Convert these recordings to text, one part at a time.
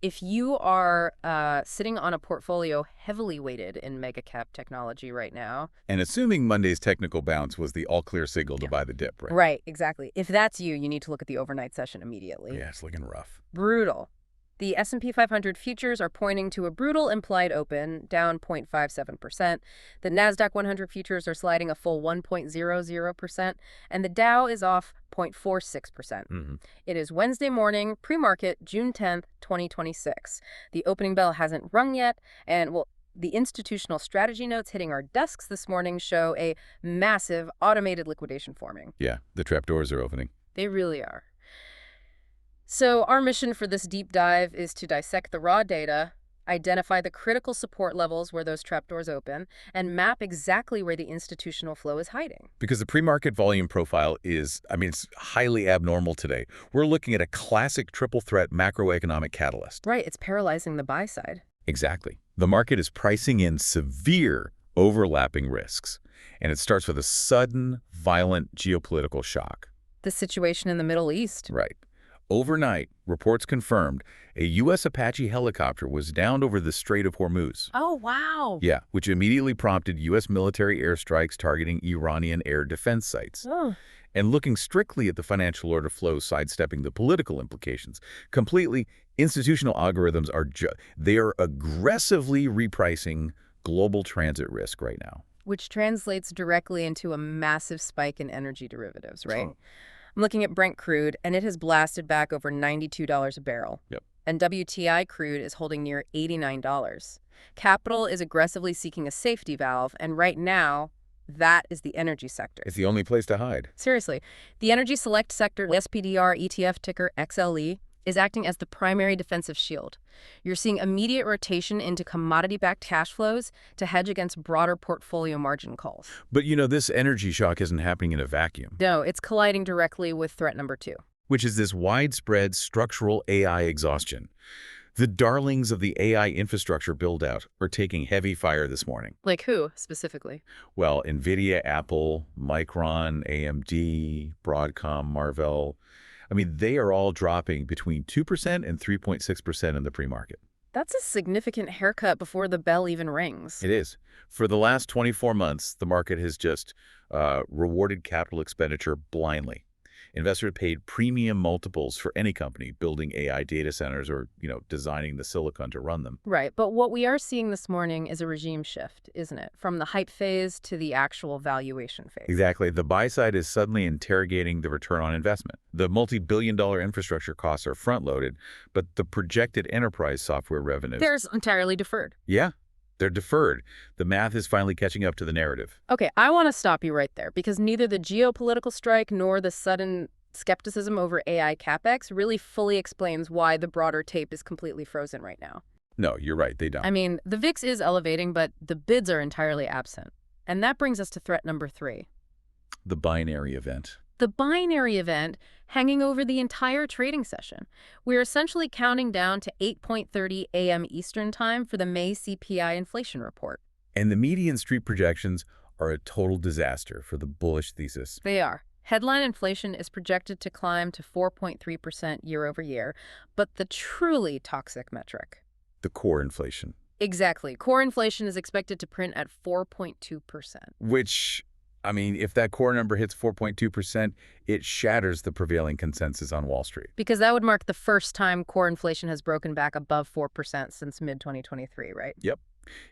If you are sitting on a portfolio heavily weighted in mega cap technology right now. And assuming Monday's technical bounce was the all-clear signal to buy the dip, right? Right, exactly. If that's you, you need to look at the overnight session immediately. Yeah, it's looking rough. Brutal. The S&P 500 futures are pointing to a brutal implied open, down 0.57%. The Nasdaq 100 futures are sliding a full 1.00%, and the Dow is off 0.46%. It is Wednesday morning, pre-market, June 10th, 2026. The opening bell hasn't rung yet, and, well, the institutional strategy notes hitting our desks this morning show a massive automated liquidation forming. Yeah, the trapdoors are opening. They really are. So our mission for this deep dive is to dissect the raw data, identify the critical support levels where those trapdoors open, and map exactly where the institutional flow is hiding. Because the pre-market volume profile is, it's highly abnormal today. We're looking at a classic triple threat macroeconomic catalyst. Right, it's paralyzing the buy side. Exactly. The market is pricing in severe overlapping risks, and it starts with a sudden, violent geopolitical shock. The situation in the Middle East. Right. Overnight, reports confirmed a U.S. Apache helicopter was downed over the Strait of Hormuz. Oh, wow. Yeah, which immediately prompted U.S. military airstrikes targeting Iranian air defense sites. Oh. And looking strictly at the financial order flow, sidestepping the political implications, completely, institutional algorithms they are aggressively repricing global transit risk right now. Which translates directly into a massive spike in energy derivatives, right? I'm looking at Brent crude, and it has blasted back over $92 a barrel. Yep. And WTI crude is holding near $89. Capital is aggressively seeking a safety valve, and right now, that is the energy sector. It's the only place to hide. Seriously. The energy select sector, SPDR ETF ticker XLE, is acting as the primary defensive shield. You're seeing immediate rotation into commodity-backed cash flows to hedge against broader portfolio margin calls. But this energy shock isn't happening in a vacuum. No, it's colliding directly with threat number 2. Which is this widespread structural AI exhaustion. The darlings of the AI infrastructure build-out are taking heavy fire this morning. Like who, specifically? Well, NVIDIA, Apple, Micron, AMD, Broadcom, Marvell. They are all dropping between 2% and 3.6% in the pre-market. That's a significant haircut before the bell even rings. It is. For the last 24 months, the market has just rewarded capital expenditure blindly. Investors paid premium multiples for any company building AI data centers or, designing the silicon to run them. Right, but what we are seeing this morning is a regime shift, isn't it? From the hype phase to the actual valuation phase. Exactly. The buy side is suddenly interrogating the return on investment. The multi-billion-dollar infrastructure costs are front-loaded, but the projected enterprise software revenues... They're entirely deferred. Yeah. They're deferred. The math is finally catching up to the narrative. Okay, I want to stop you right there, because neither the geopolitical strike nor the sudden skepticism over AI capex really fully explains why the broader tape is completely frozen right now. No, you're right, they don't. The VIX is elevating, but the bids are entirely absent. And that brings us to threat number 3. The binary event. The binary event hanging over the entire trading session. We're essentially counting down to 8:30 a.m. Eastern Time for the May CPI inflation report. And the median street projections are a total disaster for the bullish thesis. They are. Headline inflation is projected to climb to 4.3% year over year, but the truly toxic metric. The core inflation. Exactly. Core inflation is expected to print at 4.2%. Which... if that core number hits 4.2%, it shatters the prevailing consensus on Wall Street. Because that would mark the first time core inflation has broken back above 4% since mid-2023, right? Yep.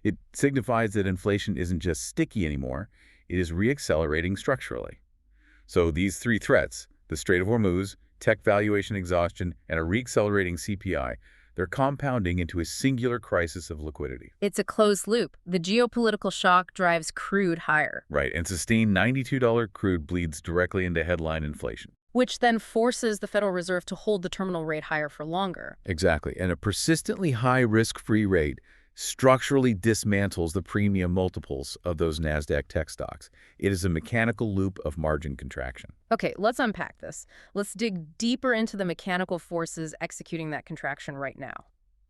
It signifies that inflation isn't just sticky anymore, it is reaccelerating structurally. So these 3 threats, the Strait of Hormuz, tech valuation exhaustion, and a reaccelerating CPI, they're compounding into a singular crisis of liquidity. It's a closed loop. The geopolitical shock drives crude higher. Right, and sustained $92 crude bleeds directly into headline inflation. Which then forces the Federal Reserve to hold the terminal rate higher for longer. Exactly, and a persistently high risk-free rate structurally dismantles the premium multiples of those Nasdaq tech stocks. It is a mechanical loop of margin contraction. Okay, let's unpack this. Let's dig deeper into the mechanical forces executing that contraction right now.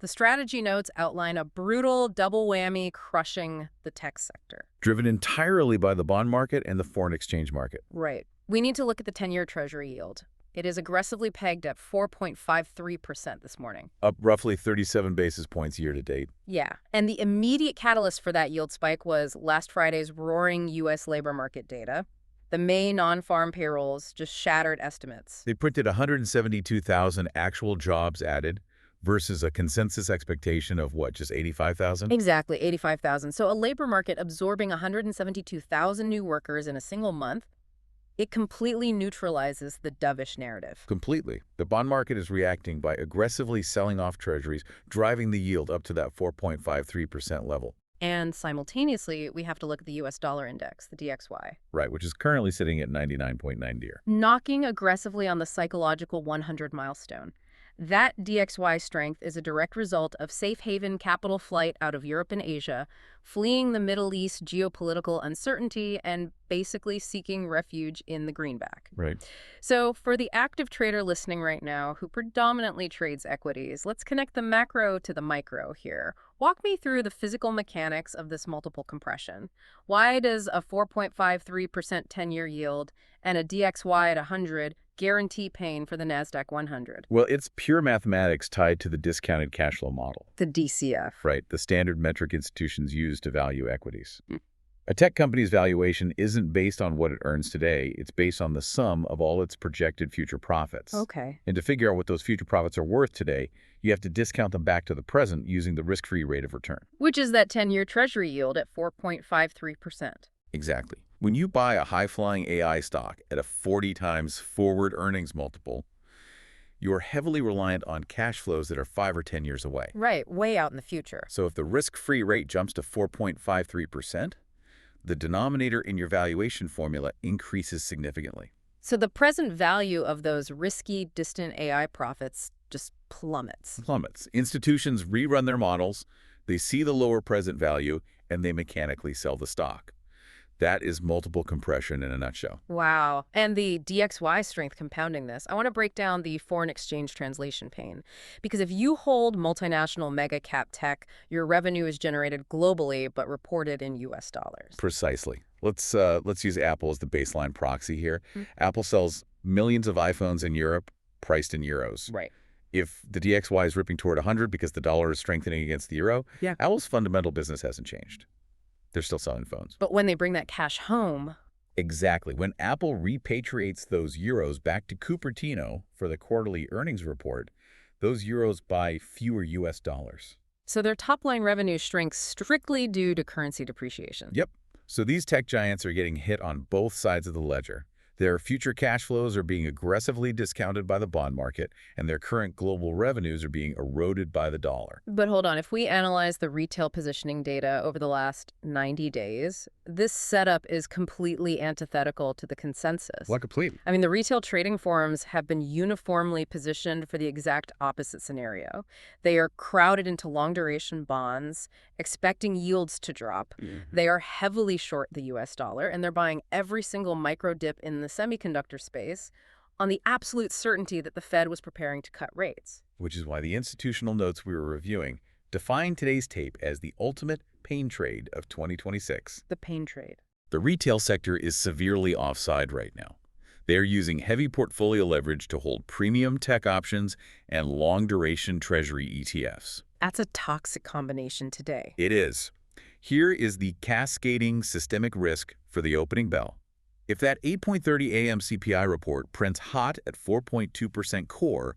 The strategy notes outline a brutal double whammy crushing the tech sector. Driven entirely by the bond market and the foreign exchange market. Right. We need to look at the 10-year Treasury yield. It is aggressively pegged at 4.53% this morning. Up roughly 37 basis points year to date. Yeah, and the immediate catalyst for that yield spike was last Friday's roaring U.S. labor market data. The May non-farm payrolls just shattered estimates. They printed 172,000 actual jobs added versus a consensus expectation of what, just 85,000? Exactly, 85,000. So a labor market absorbing 172,000 new workers in a single month, it completely neutralizes the dovish narrative. Completely. The bond market is reacting by aggressively selling off treasuries, driving the yield up to that 4.53% level. And simultaneously, we have to look at the U.S. dollar index, the DXY. Right, which is currently sitting at 99.90. Knocking aggressively on the psychological 100 milestone. That DXY strength is a direct result of safe haven capital flight out of Europe and Asia, fleeing the Middle East geopolitical uncertainty and basically seeking refuge in the greenback. Right. So for the active trader listening right now who predominantly trades equities, let's connect the macro to the micro here. Walk me through the physical mechanics of this multiple compression. Why does a 4.53% 10-year yield and a DXY at 100 guarantee pain for the Nasdaq 100? Well, it's pure mathematics tied to the discounted cash flow model. The DCF. Right, the standard metric institutions use to value equities. A tech company's valuation isn't based on what it earns today. It's based on the sum of all its projected future profits. Okay. And to figure out what those future profits are worth today, you have to discount them back to the present using the risk-free rate of return. Which is that 10-year Treasury yield at 4.53%. Exactly. When you buy a high-flying AI stock at a 40 times forward earnings multiple, you are heavily reliant on cash flows that are 5 or 10 years away. Right, way out in the future. So if the risk-free rate jumps to 4.53%, the denominator in your valuation formula increases significantly. So the present value of those risky, distant AI profits just plummets. Institutions rerun their models, they see the lower present value, and they mechanically sell the stock. That is multiple compression in a nutshell. Wow. And the DXY strength compounding this. I want to break down the foreign exchange translation pain. Because if you hold multinational mega cap tech, your revenue is generated globally but reported in U.S. dollars. Precisely. Let's use Apple as the baseline proxy here. Apple sells millions of iPhones in Europe, priced in euros. Right. If the DXY is ripping toward 100 because the dollar is strengthening against the euro, Apple's fundamental business hasn't changed. They're still selling phones. But when they bring that cash home... Exactly. When Apple repatriates those euros back to Cupertino for the quarterly earnings report, those euros buy fewer U.S. dollars. So their top-line revenue shrinks strictly due to currency depreciation. Yep. So these tech giants are getting hit on both sides of the ledger. Their future cash flows are being aggressively discounted by the bond market, and their current global revenues are being eroded by the dollar. But hold on, if we analyze the retail positioning data over the last 90 days, this setup is completely antithetical to the consensus. What completely? I mean, the retail trading forums have been uniformly positioned for the exact opposite scenario. They are crowded into long-duration bonds, expecting yields to drop. They are heavily short the U.S. dollar, and they're buying every single micro dip in the semiconductor space on the absolute certainty that the Fed was preparing to cut rates. Which is why the institutional notes we were reviewing define today's tape as the ultimate pain trade of 2026. The pain trade. The retail sector is severely offside right now. They're using heavy portfolio leverage to hold premium tech options and long-duration treasury ETFs. That's a toxic combination today. It is. Here is the cascading systemic risk for the opening bell. If that 8.30 a.m. CPI report prints hot at 4.2% core,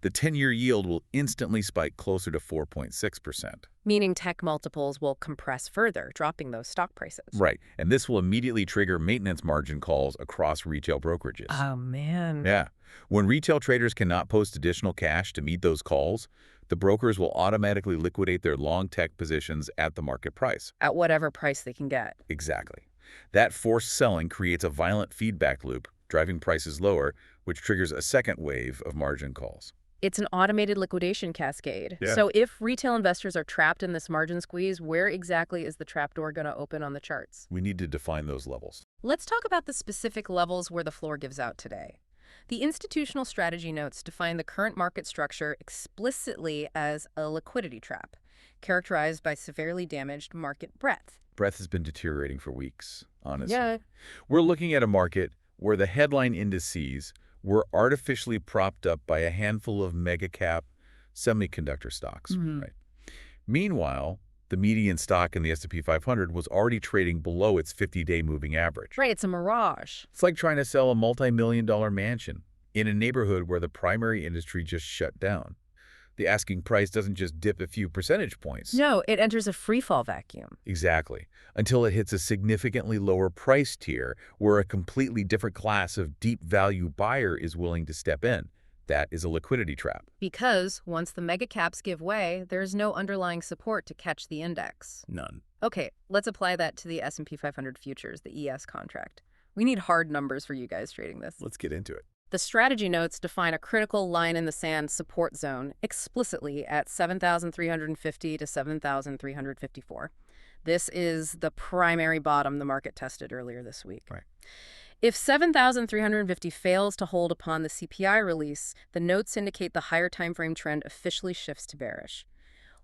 the 10-year yield will instantly spike closer to 4.6%. Meaning tech multiples will compress further, dropping those stock prices. Right, and this will immediately trigger maintenance margin calls across retail brokerages. Oh, man. Yeah. When retail traders cannot post additional cash to meet those calls, the brokers will automatically liquidate their long tech positions at the market price. At whatever price they can get. Exactly. That forced selling creates a violent feedback loop, driving prices lower, which triggers a second wave of margin calls. It's an automated liquidation cascade. Yeah. So if retail investors are trapped in this margin squeeze, where exactly is the trapdoor going to open on the charts? We need to define those levels. Let's talk about the specific levels where the floor gives out today. The institutional strategy notes define the current market structure explicitly as a liquidity trap, characterized by severely damaged market breadth. Breadth has been deteriorating for weeks, honestly. Yeah. We're looking at a market where the headline indices, were artificially propped up by a handful of mega-cap semiconductor stocks. Right? Meanwhile, the median stock in the S&P 500 was already trading below its 50-day moving average. Right, it's a mirage. It's like trying to sell a multi-million-dollar mansion in a neighborhood where the primary industry just shut down. The asking price doesn't just dip a few percentage points. No, it enters a free-fall vacuum. Exactly. Until it hits a significantly lower price tier where a completely different class of deep value buyer is willing to step in. That is a liquidity trap. Because once the mega caps give way, there's no underlying support to catch the index. None. Okay, let's apply that to the S&P 500 futures, the ES contract. We need hard numbers for you guys trading this. Let's get into it. The strategy notes define a critical line in the sand support zone explicitly at 7,350 to 7,354. This is the primary bottom the market tested earlier this week. Right. If 7,350 fails to hold upon the CPI release, the notes indicate the higher timeframe trend officially shifts to bearish.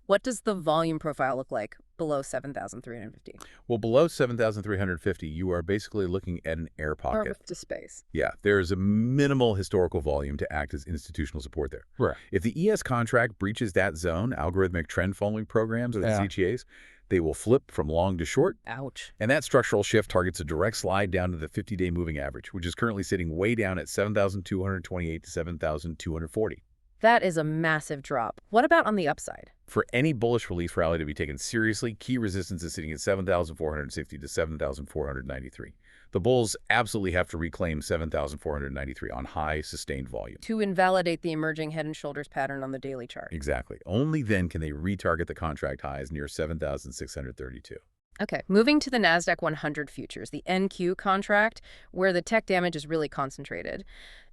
What does the volume profile look like below 7,350? Well, below 7,350, you are basically looking at an air pocket. Or to space. Yeah, there's a minimal historical volume to act as institutional support there. Right. If the ES contract breaches that zone, algorithmic trend following programs, or the CHWYs, they will flip from long to short. Ouch. And that structural shift targets a direct slide down to the 50-day moving average, which is currently sitting way down at 7,228 to 7,240. That is a massive drop. What about on the upside? For any bullish release rally to be taken seriously, key resistance is sitting at 7,460 to 7,493. The bulls absolutely have to reclaim 7,493 on high, sustained volume. To invalidate the emerging head and shoulders pattern on the daily chart. Exactly. Only then can they retarget the contract highs near 7,632. Okay, moving to the Nasdaq 100 futures, the NQ contract, where the tech damage is really concentrated.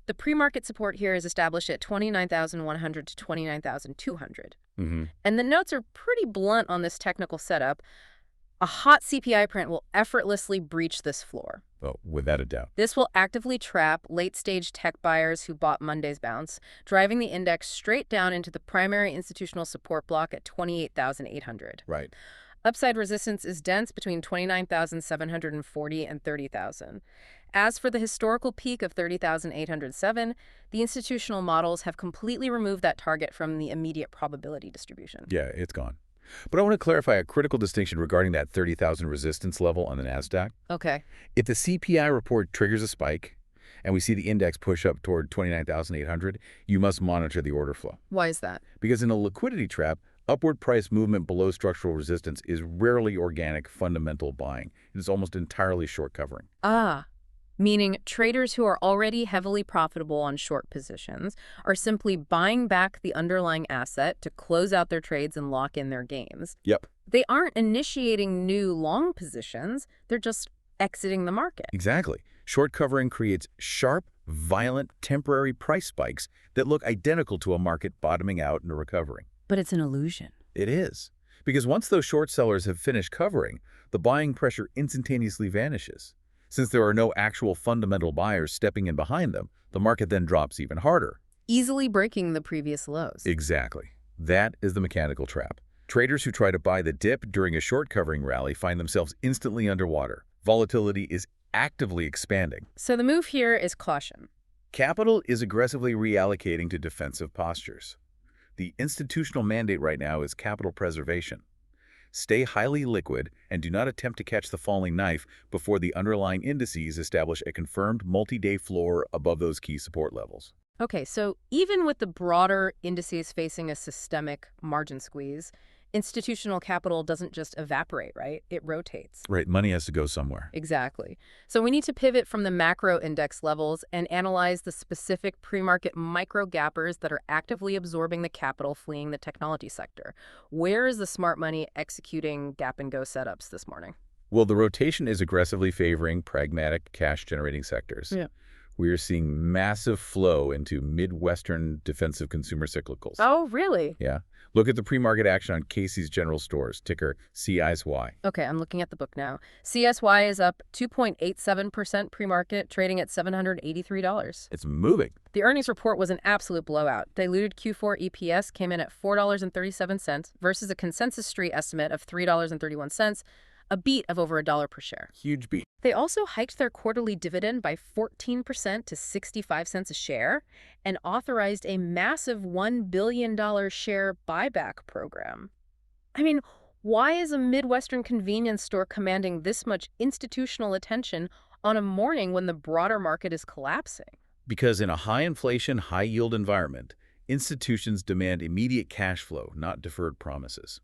The pre-market support here is established at 29,100 to 29,200. And the notes are pretty blunt on this technical setup. A hot CPI print will effortlessly breach this floor. Oh, without a doubt. This will actively trap late-stage tech buyers who bought Monday's bounce, driving the index straight down into the primary institutional support block at 28,800. Right. Upside resistance is dense between 29,740 and 30,000. As for the historical peak of 30,807, the institutional models have completely removed that target from the immediate probability distribution. Yeah, it's gone. But I want to clarify a critical distinction regarding that 30,000 resistance level on the Nasdaq. Okay. If the CPI report triggers a spike and we see the index push up toward 29,800, you must monitor the order flow. Why is that? Because in a liquidity trap, upward price movement below structural resistance is rarely organic fundamental buying. It is almost entirely short covering. Meaning traders who are already heavily profitable on short positions are simply buying back the underlying asset to close out their trades and lock in their gains. Yep. They aren't initiating new long positions. They're just exiting the market. Exactly. Short covering creates sharp, violent, temporary price spikes that look identical to a market bottoming out and recovering. But it's an illusion. It is. Because once those short sellers have finished covering, the buying pressure instantaneously vanishes. Since there are no actual fundamental buyers stepping in behind them, the market then drops even harder. Easily breaking the previous lows. Exactly. That is the mechanical trap. Traders who try to buy the dip during a short covering rally find themselves instantly underwater. Volatility is actively expanding. So the move here is caution. Capital is aggressively reallocating to defensive postures. The institutional mandate right now is capital preservation. Stay highly liquid and do not attempt to catch the falling knife before the underlying indices establish a confirmed multi-day floor above those key support levels. Okay, so even with the broader indices facing a systemic margin squeeze, institutional capital doesn't just evaporate, right? It rotates. Right, money has to go somewhere. Exactly. So we need to pivot from the macro index levels and analyze the specific pre-market micro gappers that are actively absorbing the capital fleeing the technology sector. Where is the smart money executing gap-and-go setups this morning? Well, the rotation is aggressively favoring pragmatic cash-generating sectors. Yeah. We are seeing massive flow into Midwestern defensive consumer cyclicals. Oh, really? Yeah. Look at the pre-market action on CASY's General Stores, ticker CHWY. Okay, I'm looking at the book now. CSY is up 2.87% pre-market, trading at $783. It's moving. The earnings report was an absolute blowout. Diluted Q4 EPS came in at $4.37 versus a consensus street estimate of $3.31, a beat of over $1 per share. Huge beat. They also hiked their quarterly dividend by 14% to 65 cents a share and authorized a massive $1 billion share buyback program. I mean, why is a Midwestern convenience store commanding this much institutional attention on a morning when the broader market is collapsing? Because in a high-inflation, high-yield environment, institutions demand immediate cash flow, not deferred promises.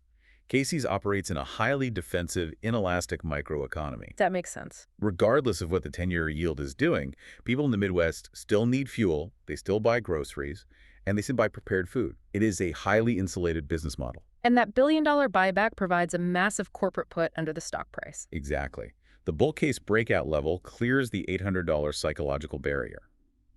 CASY operates in a highly defensive, inelastic microeconomy. That makes sense. Regardless of what the 10-year yield is doing, people in the Midwest still need fuel, they still buy groceries, and they still buy prepared food. It is a highly insulated business model. And that billion-dollar buyback provides a massive corporate put under the stock price. Exactly. The bull case breakout level clears the $800 psychological barrier.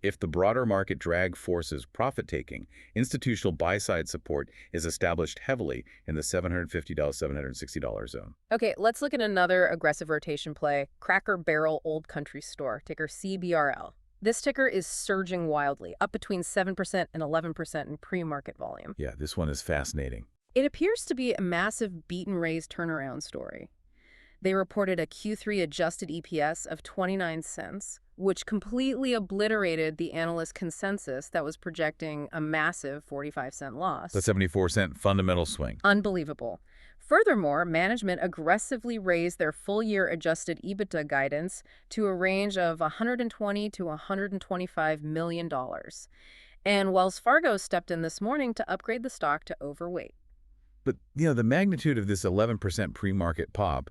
If the broader market drag forces profit-taking, institutional buy-side support is established heavily in the $750 to $760 zone. Okay, let's look at another aggressive rotation play, Cracker Barrel Old Country Store, ticker CBRL. This ticker is surging wildly, up between 7% and 11% in pre-market volume. Yeah, this one is fascinating. It appears to be a massive beat-and-raise turnaround story. They reported a Q3 adjusted EPS of 29 cents, which completely obliterated the analyst consensus that was projecting a massive 45-cent loss. The 74-cent fundamental swing. Unbelievable. Furthermore, management aggressively raised their full-year adjusted EBITDA guidance to a range of $120 to $125 million. And Wells Fargo stepped in this morning to upgrade the stock to overweight. But, the magnitude of this 11% pre-market pop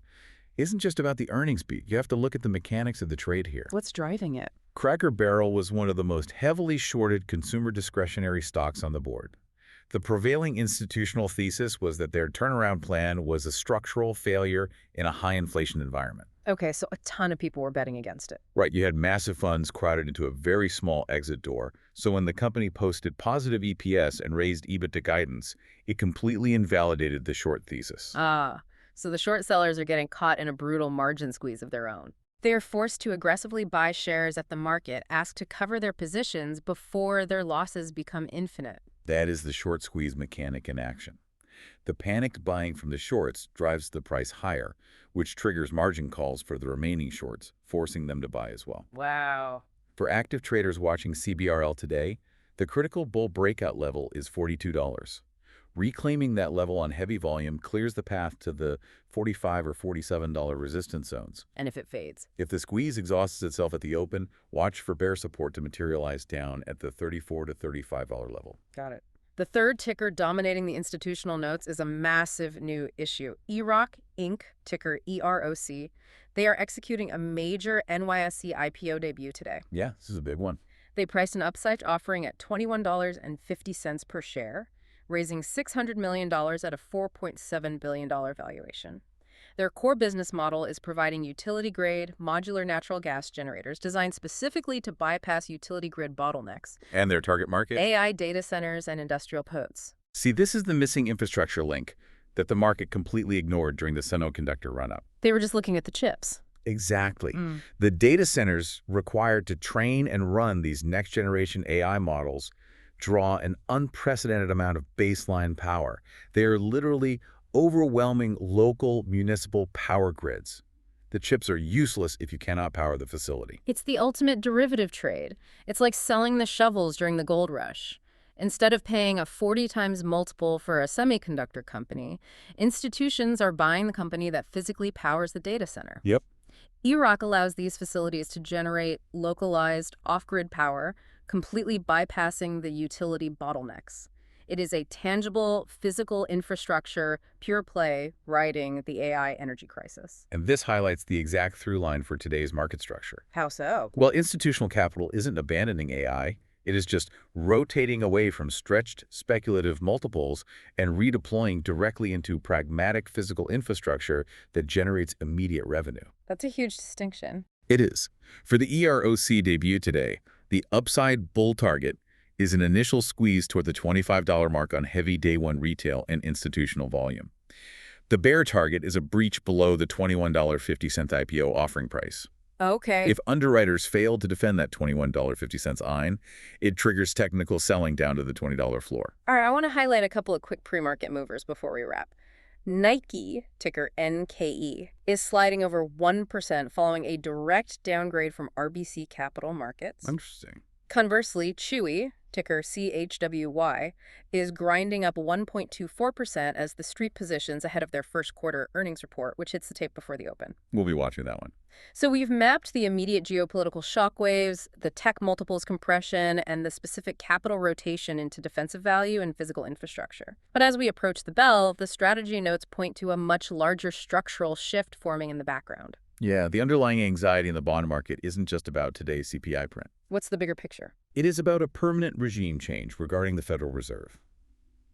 isn't just about the earnings beat. You have to look at the mechanics of the trade here. What's driving it? Cracker Barrel was one of the most heavily shorted consumer discretionary stocks on the board. The prevailing institutional thesis was that their turnaround plan was a structural failure in a high-inflation environment. Okay, so a ton of people were betting against it. Right, you had massive funds crowded into a very small exit door, so when the company posted positive EPS and raised EBITDA guidance, it completely invalidated the short thesis. So the short sellers are getting caught in a brutal margin squeeze of their own. They are forced to aggressively buy shares at the market, asked to cover their positions before their losses become infinite. That is the short squeeze mechanic in action. The panicked buying from the shorts drives the price higher, which triggers margin calls for the remaining shorts, forcing them to buy as well. Wow. For active traders watching CBRL today, the critical bull breakout level is $42. Reclaiming that level on heavy volume clears the path to the $45 or $47 resistance zones. And if it fades? If the squeeze exhausts itself at the open, watch for bear support to materialize down at the $34 to $35 level. Got it. The third ticker dominating the institutional notes is a massive new issue. EROC, Inc., ticker EROC. They are executing a major NYSE IPO debut today. Yeah, this is a big one. They priced an upside offering at $21.50 per share, raising $600 million at a $4.7 billion valuation. Their core business model is providing utility-grade, modular natural gas generators designed specifically to bypass utility grid bottlenecks. And their target market? AI data centers and industrial pods. See, this is the missing infrastructure link that the market completely ignored during the semiconductor run-up. They were just looking at the chips. Exactly. The data centers required to train and run these next-generation AI models draw an unprecedented amount of baseline power. They are literally overwhelming local municipal power grids. The chips are useless if you cannot power the facility. It's the ultimate derivative trade. It's like selling the shovels during the gold rush. Instead of paying a 40 times multiple for a semiconductor company, institutions are buying the company that physically powers the data center. Yep. EROC allows these facilities to generate localized off-grid power, completely bypassing the utility bottlenecks. It is a tangible, physical infrastructure, pure play, riding the AI energy crisis. And this highlights the exact through line for today's market structure. How so? Well, institutional capital isn't abandoning AI. It is just rotating away from stretched speculative multiples and redeploying directly into pragmatic physical infrastructure that generates immediate revenue. That's a huge distinction. It is. For the EROC debut today, the upside bull target is an initial squeeze toward the $25 mark on heavy day one retail and institutional volume. The bear target is a breach below the $21.50 IPO offering price. Okay. If underwriters fail to defend that $21.50 IN, it triggers technical selling down to the $20 floor. All right, I want to highlight a couple of quick pre-market movers before we wrap. Nike, ticker NKE, is sliding over 1% following a direct downgrade from RBC Capital Markets. Interesting. Conversely, CHWY, ticker CHWY, is grinding up 1.24% as the street positions ahead of their first quarter earnings report, which hits the tape before the open. We'll be watching that one. So we've mapped the immediate geopolitical shockwaves, the tech multiples compression, and the specific capital rotation into defensive value and physical infrastructure. But as we approach the bell, the strategy notes point to a much larger structural shift forming in the background. Yeah, the underlying anxiety in the bond market isn't just about today's CPI print. What's the bigger picture? It is about a permanent regime change regarding the Federal Reserve.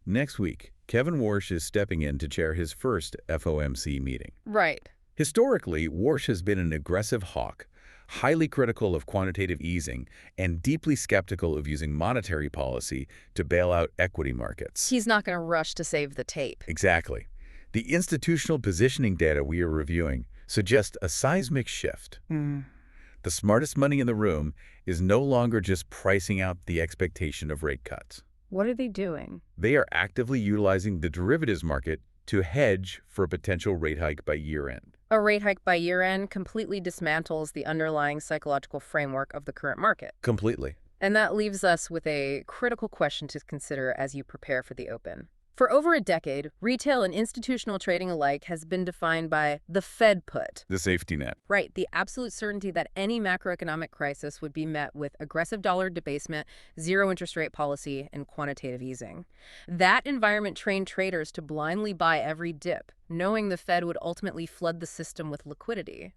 Next week, Kevin Warsh is stepping in to chair his first FOMC meeting. Right. Historically, Warsh has been an aggressive hawk, highly critical of quantitative easing, and deeply skeptical of using monetary policy to bail out equity markets. He's not going to rush to save the tape. Exactly. The institutional positioning data we are reviewing suggests a seismic shift. The smartest money in the room is no longer just pricing out the expectation of rate cuts. What are they doing? They are actively utilizing the derivatives market to hedge for a potential rate hike by year-end. A rate hike by year-end completely dismantles the underlying psychological framework of the current market. Completely. And that leaves us with a critical question to consider as you prepare for the open. For over a decade, retail and institutional trading alike has been defined by the Fed put. The safety net. Right, the absolute certainty that any macroeconomic crisis would be met with aggressive dollar debasement, zero interest rate policy, and quantitative easing. That environment trained traders to blindly buy every dip, knowing the Fed would ultimately flood the system with liquidity.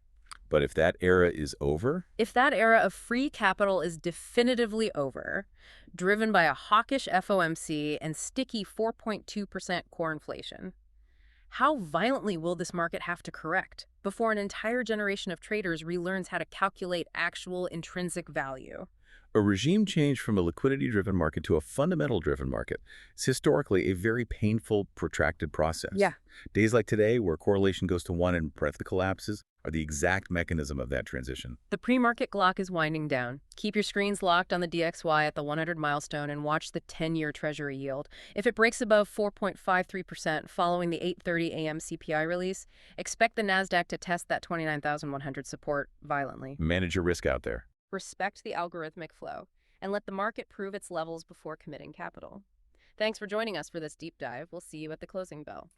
But if that era is over? If that era of free capital is definitively over, driven by a hawkish FOMC and sticky 4.2% core inflation, how violently will this market have to correct before an entire generation of traders relearns how to calculate actual intrinsic value? A regime change from a liquidity-driven market to a fundamental-driven market is historically a very painful, protracted process. Yeah. Days like today, where correlation goes to 1 and breadth collapses, are the exact mechanism of that transition. The pre-market clock is winding down. Keep your screens locked on the DXY at the 100 milestone and watch the 10-year Treasury yield. If it breaks above 4.53% following the 8:30 a.m. CPI release, expect the Nasdaq to test that 29,100 support violently. Manage your risk out there. Respect the algorithmic flow, and let the market prove its levels before committing capital. Thanks for joining us for this deep dive. We'll see you at the closing bell.